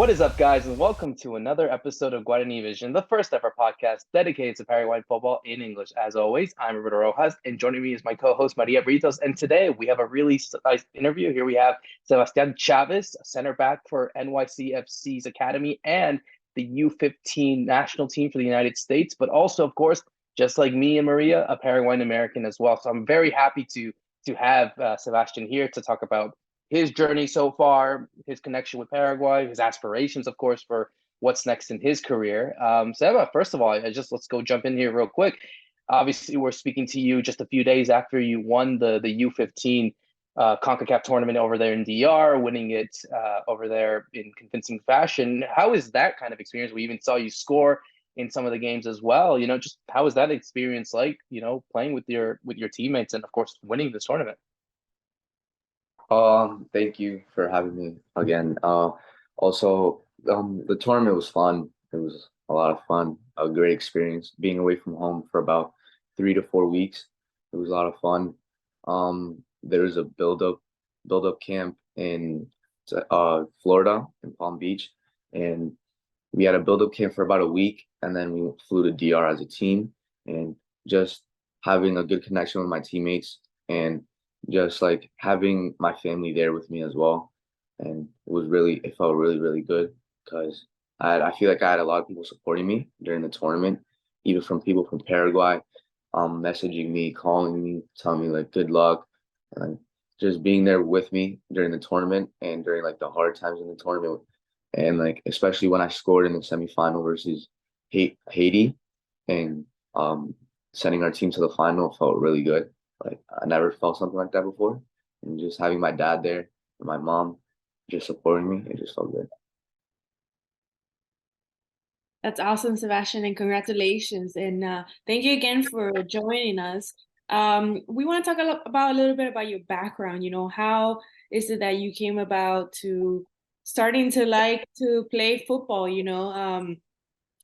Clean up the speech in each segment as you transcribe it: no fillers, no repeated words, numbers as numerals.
What is up, guys, and welcome to another episode of Guarani Vision, the first ever podcast dedicated to Paraguayan football in English. As always, I'm Roberto Rojas, and joining me is my co-host Maria Britos. And today we have a really nice interview. Here we have Sebastian Chavez, a center back for NYCFC's academy and the U15 national team for the United States, but also, of course, just like me and Maria, a Paraguayan-American as well. So I'm very happy to have Sebastian here to talk about his journey so far, his connection with Paraguay, his aspirations, of course, for what's next in his career. Seba, first of all, let's go jump in here real quick. Obviously, we're speaking to you just a few days after you won the U15 Concacaf tournament over there in DR, winning it over there in convincing fashion. How is that kind of experience? We even saw you score in some of the games as well. Just how is that experience like? Playing with your teammates and of course winning this tournament. Thank you for having me again. The tournament was fun. It was a lot of fun, a great experience. Being away from home for about 3 to 4 weeks, it was a lot of fun. There was a build up camp in Florida in Palm Beach, and we had a build up camp for about a week, and then we flew to DR as a team, and just having a good connection with my teammates and just like having my family there with me as well. And it felt really, really good because I feel like I had a lot of people supporting me during the tournament, even from people from Paraguay, messaging me, calling me, telling me like good luck, and just being there with me during the tournament and during like the hard times in the tournament. And like, especially when I scored in the semifinal versus Haiti and sending our team to the final felt really good. Like I never felt something like that before. And just having my dad there and my mom just supporting me, it just felt good. That's awesome, Sebastian, and congratulations. And thank you again for joining us. We want to talk a little bit about your background. How is it that you came about to starting to like to play football?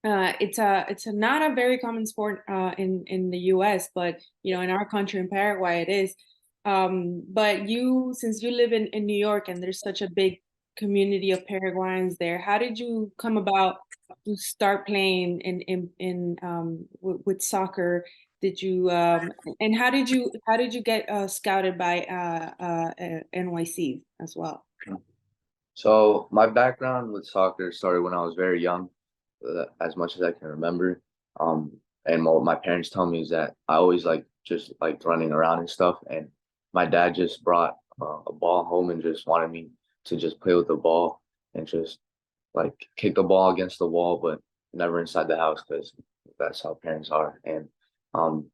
It's not a very common sport in the U.S., but in our country in Paraguay it is. But since you live in New York and there's such a big community of Paraguayans there, how did you come about to start playing with soccer? Did you and how did you get scouted by NYC as well? So my background with soccer started when I was very young, as much as I can remember. And what my parents tell me is that I always just like running around and stuff. And my dad just brought a ball home and just wanted me to just play with the ball and just like kick the ball against the wall, but never inside the house because that's how parents are. Um,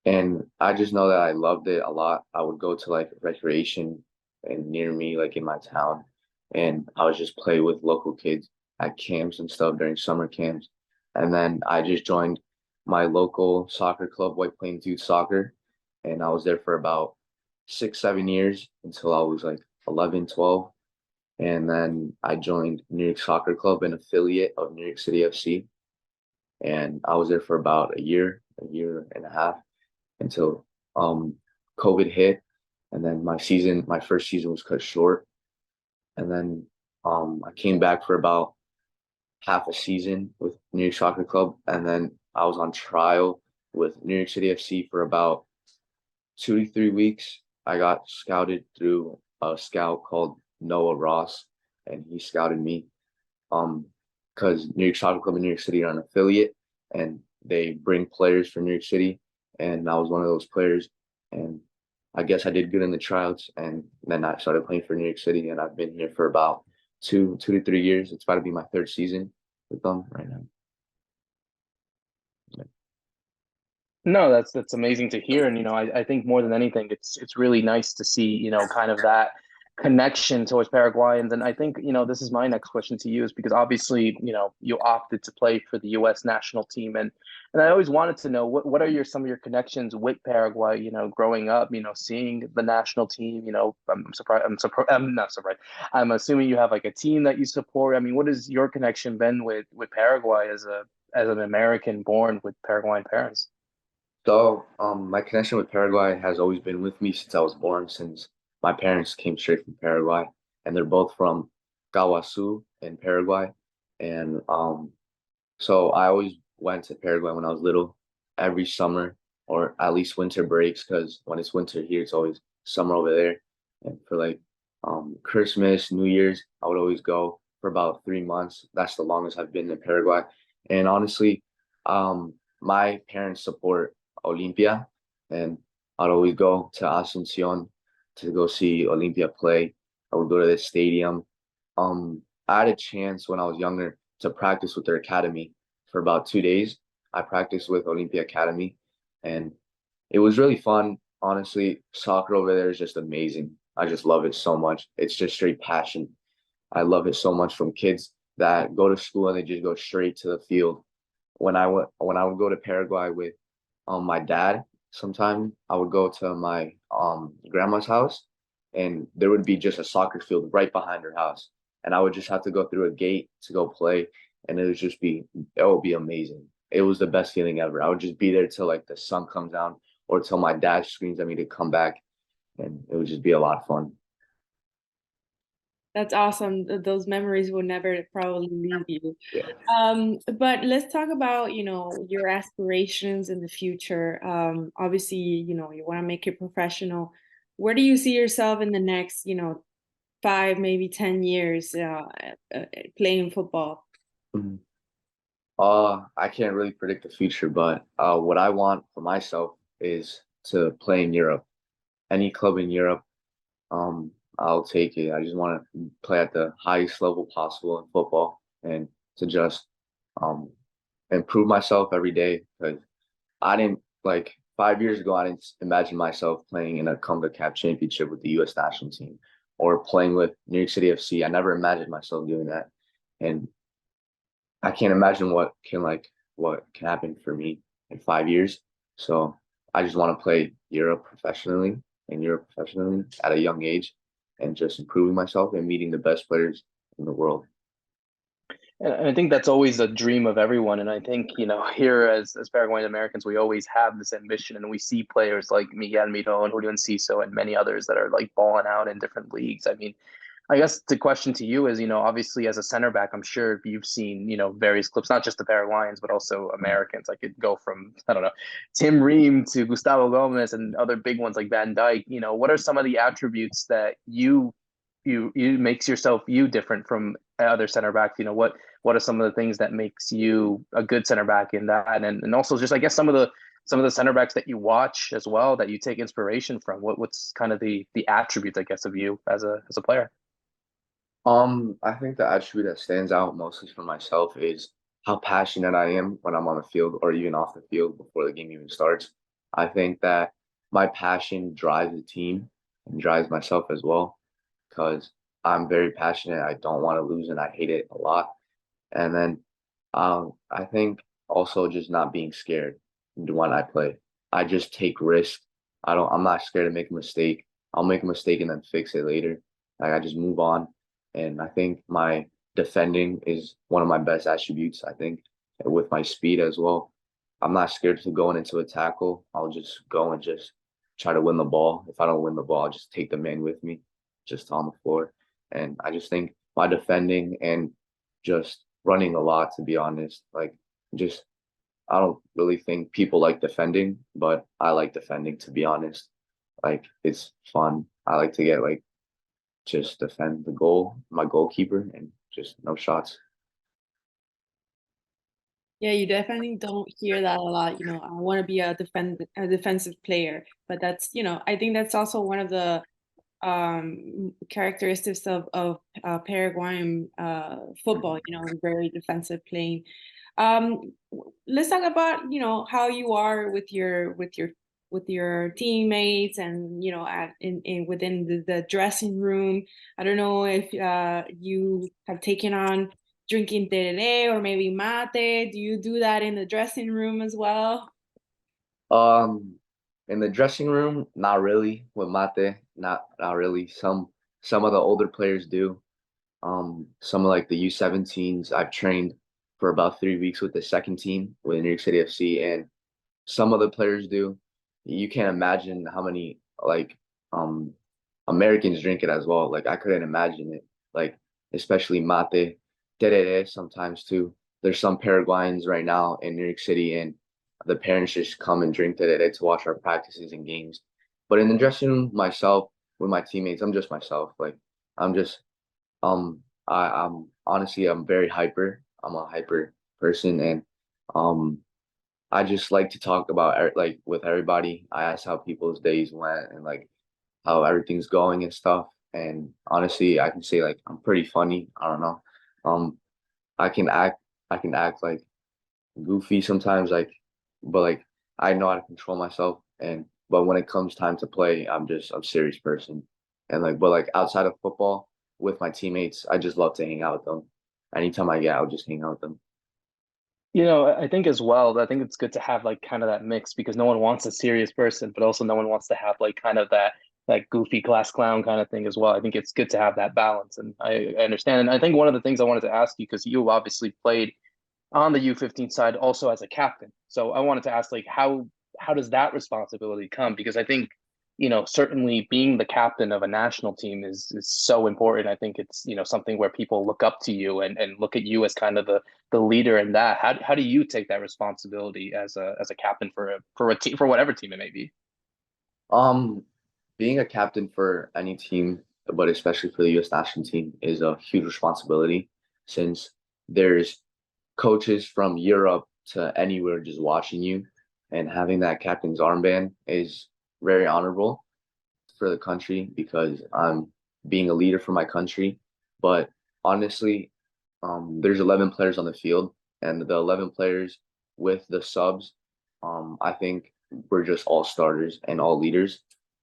and I just know that I loved it a lot. I would go to like recreation and near me, like in my town, and I would just play with local kids at camps and stuff during summer camps. And then I just joined my local soccer club, White Plains Youth Soccer. And I was there for about 6, 7 years until I was like 11, 12. And then I joined New York Soccer Club, an affiliate of New York City FC. And I was there for about a year and a half until COVID hit. And then my first season was cut short. And then I came back for about half a season with New York Soccer Club, and then I was on trial with New York City FC for about 2 to 3 weeks. I got scouted through a scout called Noah Ross, and he scouted me because New York Soccer Club and New York City are an affiliate, and they bring players for New York City, and I was one of those players. And I guess I did good in the tryouts, and then I started playing for New York City, and I've been here for about 2 to 3 years. It's about to be my third season with them right now. No, that's amazing to hear, and I think more than anything, it's really nice to see kind of that connection towards Paraguayans. And I think this is my next question to you, is because obviously you opted to play for the U.S. national team, and I always wanted to know what are some of your connections with Paraguay. Growing up, seeing the national team. I'm surprised. I'm not surprised. I'm assuming you have like a team that you support. I mean, what has your connection been with Paraguay as an American born with Paraguayan parents? So my connection with Paraguay has always been with me since I was born, since my parents came straight from Paraguay, and they're both from Kawasu in Paraguay. And so I always went to Paraguay when I was little, every summer or at least winter breaks, because when it's winter here, it's always summer over there. And for like Christmas, New Year's, I would always go for about 3 months. That's the longest I've been in Paraguay. And honestly, my parents support Olimpia, and I'd always go to Asuncion to go see Olimpia play. I would go to the stadium. I had a chance when I was younger to practice with their academy for about 2 days. I practiced with Olympia Academy, and it was really fun. Honestly, soccer over there is just amazing. I just love it so much. It's just straight passion. I love it so much, from kids that go to school and they just go straight to the field. When I would go to Paraguay with my dad, sometime I would go to my grandma's house, and there would be just a soccer field right behind her house, and I would just have to go through a gate to go play, and it would be amazing. It was the best feeling ever. I would just be there till like the sun comes down or till my dad screams at me to come back, and it would just be a lot of fun. That's awesome. Those memories will never probably leave you. Yeah. But let's talk about, your aspirations in the future. Obviously, you want to make it professional. Where do you see yourself in the next, 5, maybe 10 years playing football? Mhm. I can't really predict the future, but what I want for myself is to play in Europe. Any club in Europe, I'll take it. I just want to play at the highest level possible in football, and to just um improve myself every day. Because I didn't, like, 5 years ago, I didn't imagine myself playing in a Concacaf championship with the U.S. national team or playing with New York City FC. I never imagined myself doing that, and I can't imagine what can happen for me in 5 years. So I just want to play Europe professionally at a young age, and just improving myself and meeting the best players in the world. And I think that's always a dream of everyone. And I think, here as Paraguayan-Americans, we always have this ambition, and we see players like Miguel Miro and Julio Enciso and many others that are like balling out in different leagues. I mean, I guess the question to you is, obviously as a center back, I'm sure you've seen, various clips, not just the Paraguayans, but also Americans. I could go from, I don't know, Tim Ream to Gustavo Gomez and other big ones like Van Dijk. What are some of the attributes that you makes yourself different from other center backs? What are some of the things that makes you a good center back in that? And also just, I guess, some of the center backs that you watch as well, that you take inspiration from. What's kind of the attributes, I guess, of you as a player? I think the attribute that stands out mostly for myself is how passionate I am when I'm on the field or even off the field before the game even starts. I think that my passion drives the team and drives myself as well, because I'm very passionate. I don't want to lose, and I hate it a lot. And then I think also just not being scared when I play. I just take risks. I'm not scared to make a mistake. I'll make a mistake and then fix it later. Like, I just move on. And I think my defending is one of my best attributes, I think, with my speed as well. I'm not scared to going into a tackle. I'll just go and just try to win the ball. If I don't win the ball, I'll just take the man with me, just on the floor. And I just think my defending and just running a lot, to be honest, like, just, I don't really think people like defending, but I like defending, to be honest. Like, it's fun. I like to get like just defend the goal, my goalkeeper, and just no shots. Yeah, you definitely don't hear that a lot. I want to be a defensive player, but that's, I think that's also one of the characteristics of Paraguayan football. Very defensive playing. Let's talk about how you are with your teammates, and in within the dressing room. I don't know if you have taken on drinking tereré or maybe mate. Do you do that in the dressing room as well? Um, in the dressing room, not really with mate, not really. Some of the older players do. Some of like the U17s, I've trained for about 3 weeks with the second team with New York City FC, and some of the players do. You can't imagine how many like Americans drink it as well. Like, I couldn't imagine it. Like, especially mate, tereré sometimes too. There's some Paraguayans right now in New York City, and the parents just come and drink tereré to watch our practices and games. But in the dressing room, myself, with my teammates, I'm just myself. Like I'm just I'm honestly I'm very hyper. I'm a hyper person, and um I just like to talk about like with everybody. I ask how people's days went and like how everything's going and stuff. And honestly, I can say like I'm pretty funny. I don't know. Um, I can act I can act like goofy sometimes, like, but like I know how to control myself. And but when it comes time to play, I'm a serious person. And like, but like outside of football with my teammates, I just love to hang out with them. Anytime I get out, just hang out with them. I think as well, I think it's good to have like kind of that mix because no one wants a serious person, but also no one wants to have like kind of that goofy class clown kind of thing as well. I think it's good to have that balance, and I understand. And I think one of the things I wanted to ask you, because you obviously played on the U15 side also as a captain. So I wanted to ask like how does that responsibility come? Because I think, certainly being the captain of a national team is so important. I think it's, something where people look up to you and look at you as kind of the leader in that. How do you take that responsibility as a captain for a team, for whatever team it may be? Um, Being a captain for any team, but especially for the U.S. national team, is a huge responsibility since there's coaches from Europe to anywhere just watching you, and having that captain's armband is very honorable for the country because I'm being a leader for my country. But honestly, there's 11 players on the field, and the 11 players with the subs, I think we're just all starters and all leaders.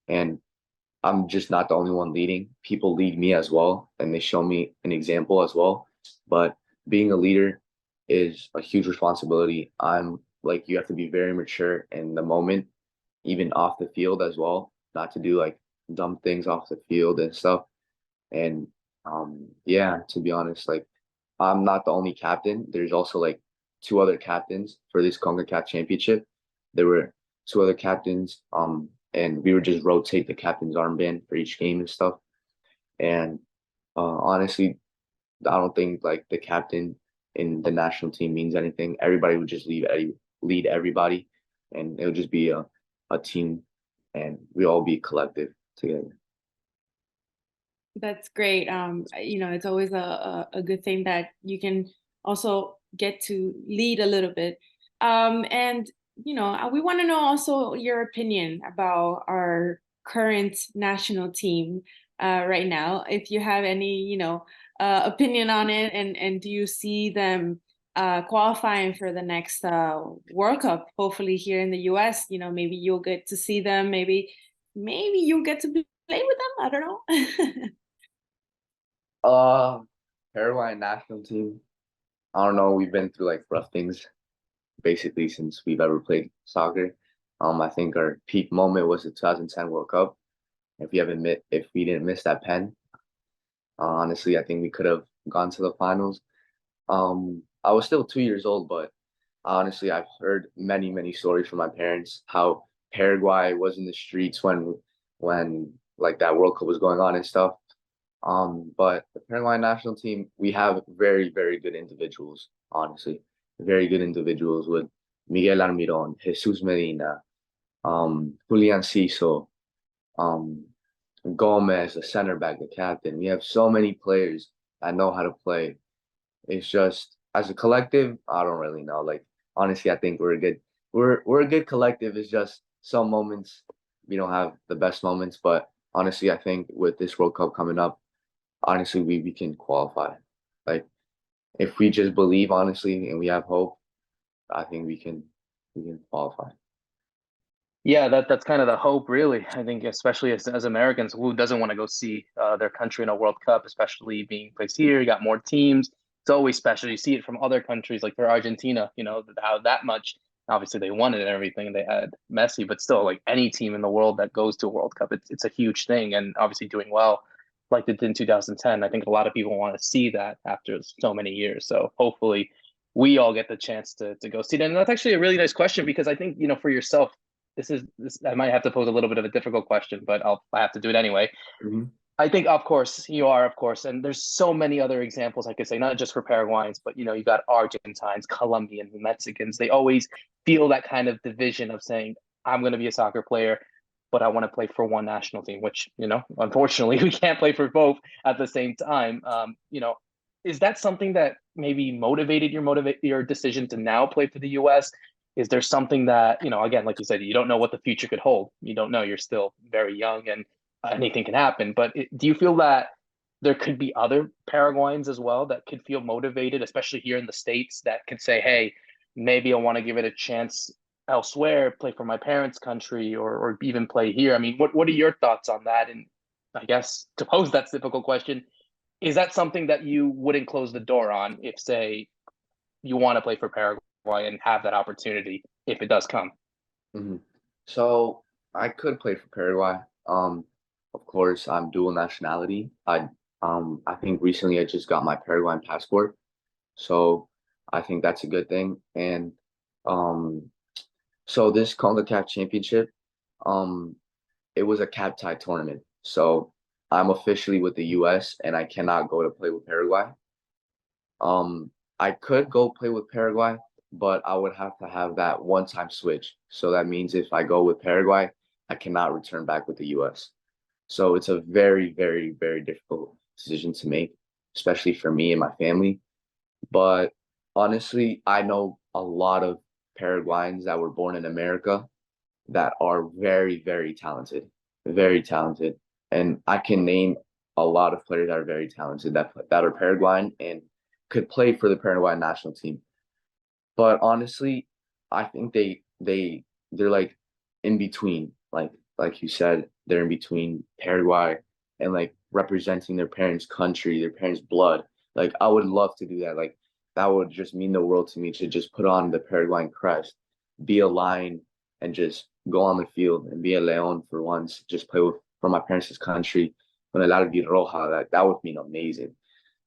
And I'm just not the only one leading. People lead me as well, and they show me an example as well. But being a leader is a huge responsibility. I'm like, you have to be very mature in the moment, even off the field as well, not to do like dumb things off the field and stuff. And yeah, to be honest, like I'm not the only captain. There's also like two other captains for this CONCACAF championship. There were two other captains, and we would just rotate the captain's armband for each game and stuff. And honestly, I don't think like the captain in the national team means anything. Everybody would just lead everybody, and it would just be a team, and we all be collective together. That's great. It's always a good thing that you can also get to lead a little bit. And we want to know also your opinion about our current national team right now. If you have any, opinion on it, and do you see them qualifying for the next World Cup? Hopefully here in the U.S. Maybe you'll get to see them. Maybe you'll get to play with them. I don't know. Uh, Paraguayan national team. I don't know. We've been through like rough things basically since we've ever played soccer. I think our peak moment was the 2010 World Cup. If we didn't miss that pen, honestly, I think we could have gone to the finals. I was still 2 years old, but honestly, I've heard many, many stories from my parents how Paraguay was in the streets when like that World Cup was going on and stuff. But the Paraguayan national team, we have very, very good individuals, honestly. Very good individuals with Miguel Almiron, Jesus Medina, Julian Ciso, um, Gomez, the center back, the captain. We have so many players that know how to play. It's just as a collective, I don't really know. Like honestly, I think we're a good collective. It's just some moments we don't have the best moments, but honestly, I think with this World Cup coming up, honestly, we can qualify. Like if we just believe honestly and we have hope, I think we can qualify. Yeah, that's kind of the hope, really. I think, especially as Americans, who doesn't want to go see their country in a World Cup, especially being placed here. You got more teams. It's always special. You see it from other countries, like for Argentina. How that much. Obviously, they won it and everything. They had Messi, but still, like any team in the world that goes to a World Cup, it's a huge thing. And obviously, doing well, like they did in 2010. I think a lot of people want to see that after so many years. So hopefully, we all get the chance to go see that. And that's actually a really nice question because I think for yourself, this I might have to pose a little bit of a difficult question, but I have to do it anyway. Mhm. I think, of course, you are, of course, and there's so many other examples I could say, not just for Paraguayans, but you got Argentines, Colombians, Mexicans. They always feel that kind of division of saying, "I'm going to be a soccer player, but I want to play for one national team," which unfortunately, we can't play for both at the same time. Is that something that maybe motivated your decision to now play for the U.S.? Is there something that again, like you said, you don't know what the future could hold. You don't know. You're still very young and anything can happen. But do you feel that there could be other Paraguayans as well that could feel motivated, especially here in the States, that could say, hey, maybe I want to give it a chance elsewhere, play for my parents' country, or even play here? I mean, what are your thoughts on that? And I guess to pose that difficult question, is that something that you wouldn't close the door on if, say, you want to play for Paraguay and have that opportunity if it does come? Mhm. So I could play for Paraguay. Of course, I'm dual nationality. I think recently I just got my Paraguayan passport, so I think that's a good thing. And um, so this Concacaf Championship, um, it was a cap tie tournament. So I'm officially with the U.S. and I cannot go to play with Paraguay. I could go play with Paraguay, but I would have to have that one-time switch. So that means if I go with Paraguay, I cannot return back with the US. So it's a very, very, very difficult decision to make, especially for me and my family. But honestly, I know a lot of Paraguayans that were born in America that are very, very talented, very talented. And I can name a lot of players that are very talented that are Paraguayan and could play for the Paraguayan national team. But honestly, I think they're like in between, like you said, they're in between Paraguay and like representing their parents' country, their parents' blood. Like I would love to do that. Like that would just mean the world to me to just put on the Paraguayan crest, be a lion, and just go on the field and be a leon for once. Just play with for my parents' country. When a lot of Roja, that would mean amazing.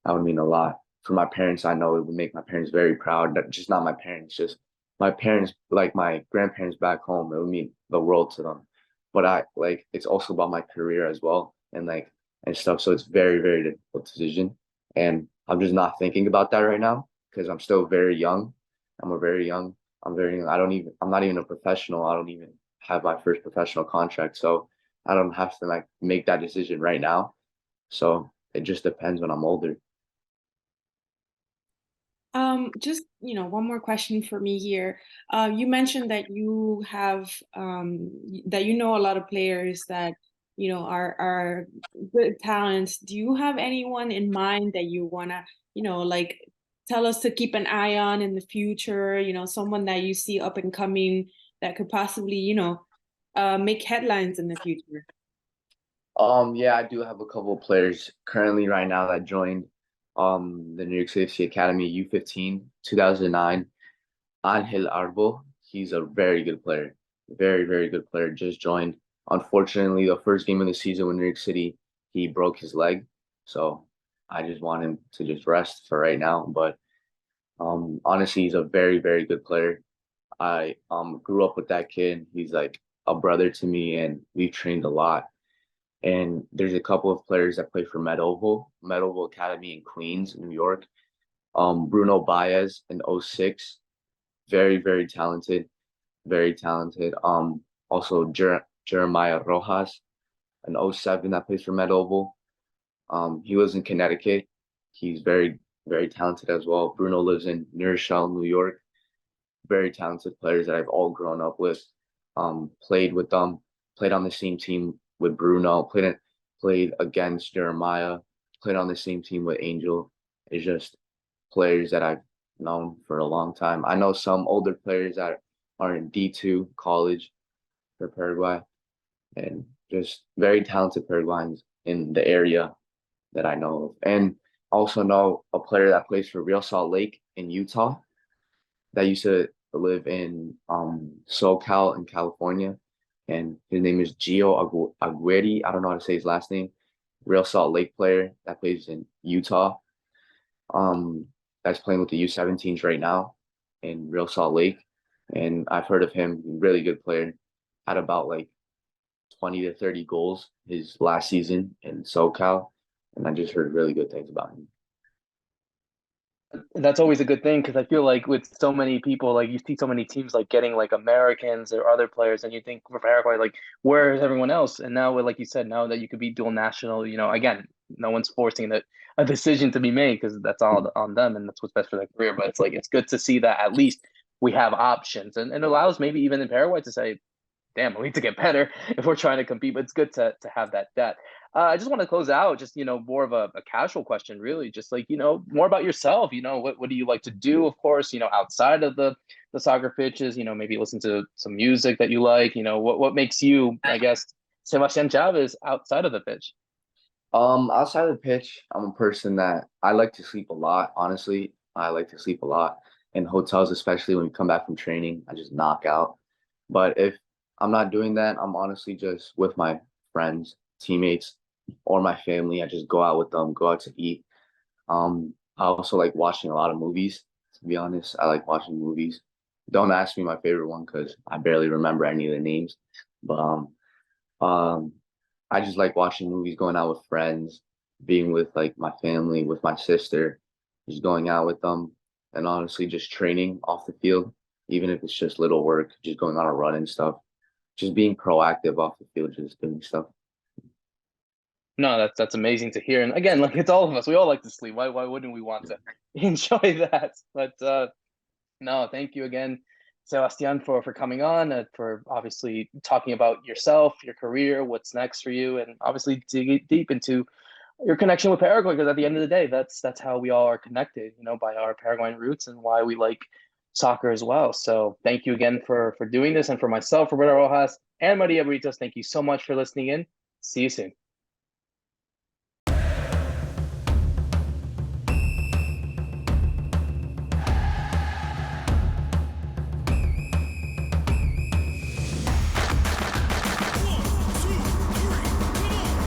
That would mean a lot for my parents. I know it would make my parents very proud. Just not my parents, just my parents, like my grandparents back home. It would mean the world to them. But I like it's also about my career as well and like and stuff. So it's very, very difficult decision. And I'm just not thinking about that right now because I'm still very young. I'm a very young. I'm very young. I'm not even a professional. I don't even have my first professional contract. So I don't have to like make that decision right now. So it just depends when I'm older. Just, one more question for me here. You mentioned that you have that you know a lot of players that are good talents. Do you have anyone in mind that you wanna, like tell us to keep an eye on in the future? Someone that you see up and coming that could possibly, make headlines in the future. Yeah, I do have a couple of players currently right now that joined the NYCFC Academy U15 2009. Angel Arbo, he's a very good player. Very, very good player. Just joined. Unfortunately, the first game of the season with New York City, he broke his leg. So I just want him to just rest for right now. But honestly, he's a very, very good player. I grew up with that kid. He's like a brother to me and we've trained a lot. And there's a couple of players that play for Medovo Academy in Queens, New York. Bruno Baez in '06, very, very talented, very talented. Also Jeremiah Rojas in '07 that plays for Medovo. He lives in Connecticut. He's very, very talented as well. Bruno lives in New Rochelle, New York. Very talented players that I've all grown up with. Played with them, played on the same team with Bruno, played against Jeremiah, played on the same team with Angel. It's just players that I've known for a long time. I know some older players that are in D2 college for Paraguay and just very talented Paraguayans in the area that I know of. And also know a player that plays for Real Salt Lake in Utah that used to live in SoCal in California. And his name is Gio Aguirre. I don't know how to say his last name. Real Salt Lake player that plays in Utah. That's playing with the U17s right now in Real Salt Lake. And I've heard of him, really good player. Had about like 20 to 30 goals his last season in SoCal, and I just heard really good things about him. That's always a good thing because I feel like with so many people, like you see so many teams like getting like Americans or other players, and you think for Paraguay, like where is everyone else? And now, like you said, now that you could be dual national, again, no one's forcing a decision to be made because that's all on them and that's what's best for their career. But it's like it's good to see that at least we have options and allows maybe even in Paraguay to say, damn, we need to get better if we're trying to compete. But it's good to have that depth. I just want to close out just, more of a casual question, really, just like, more about yourself. What do you like to do, of course, outside of the soccer pitches, maybe listen to some music that you like, what makes you, I guess, Sebastian Chavez outside of the pitch? Outside of the pitch, I'm a person that I like to sleep a lot. Honestly, I like to sleep a lot in hotels, especially when we come back from training. I just knock out. But if I'm not doing that, I'm honestly just with my friends, teammates, or my family. I just go out with them, go out to eat. I also like watching a lot of movies, to be honest. I like watching movies. Don't ask me my favorite one because I barely remember any of the names. But um, I just like watching movies, going out with friends, being with like my family, with my sister, just going out with them, and honestly just training off the field, even if it's just little work, just going on a run and stuff, just being proactive off the field, just doing stuff. No, that's amazing to hear. And again, like it's all of us. We all like to sleep. Why wouldn't we want to enjoy that? But no, thank you again, Sebastian, for coming on, for obviously talking about yourself, your career, what's next for you, and obviously dig deep into your connection with Paraguay. Because at the end of the day, that's how we all are connected, by our Paraguayan roots and why we like soccer as well. So thank you again for doing this, and for myself, Roberto Rojas, and Maria Britos, thank you so much for listening in. See you soon.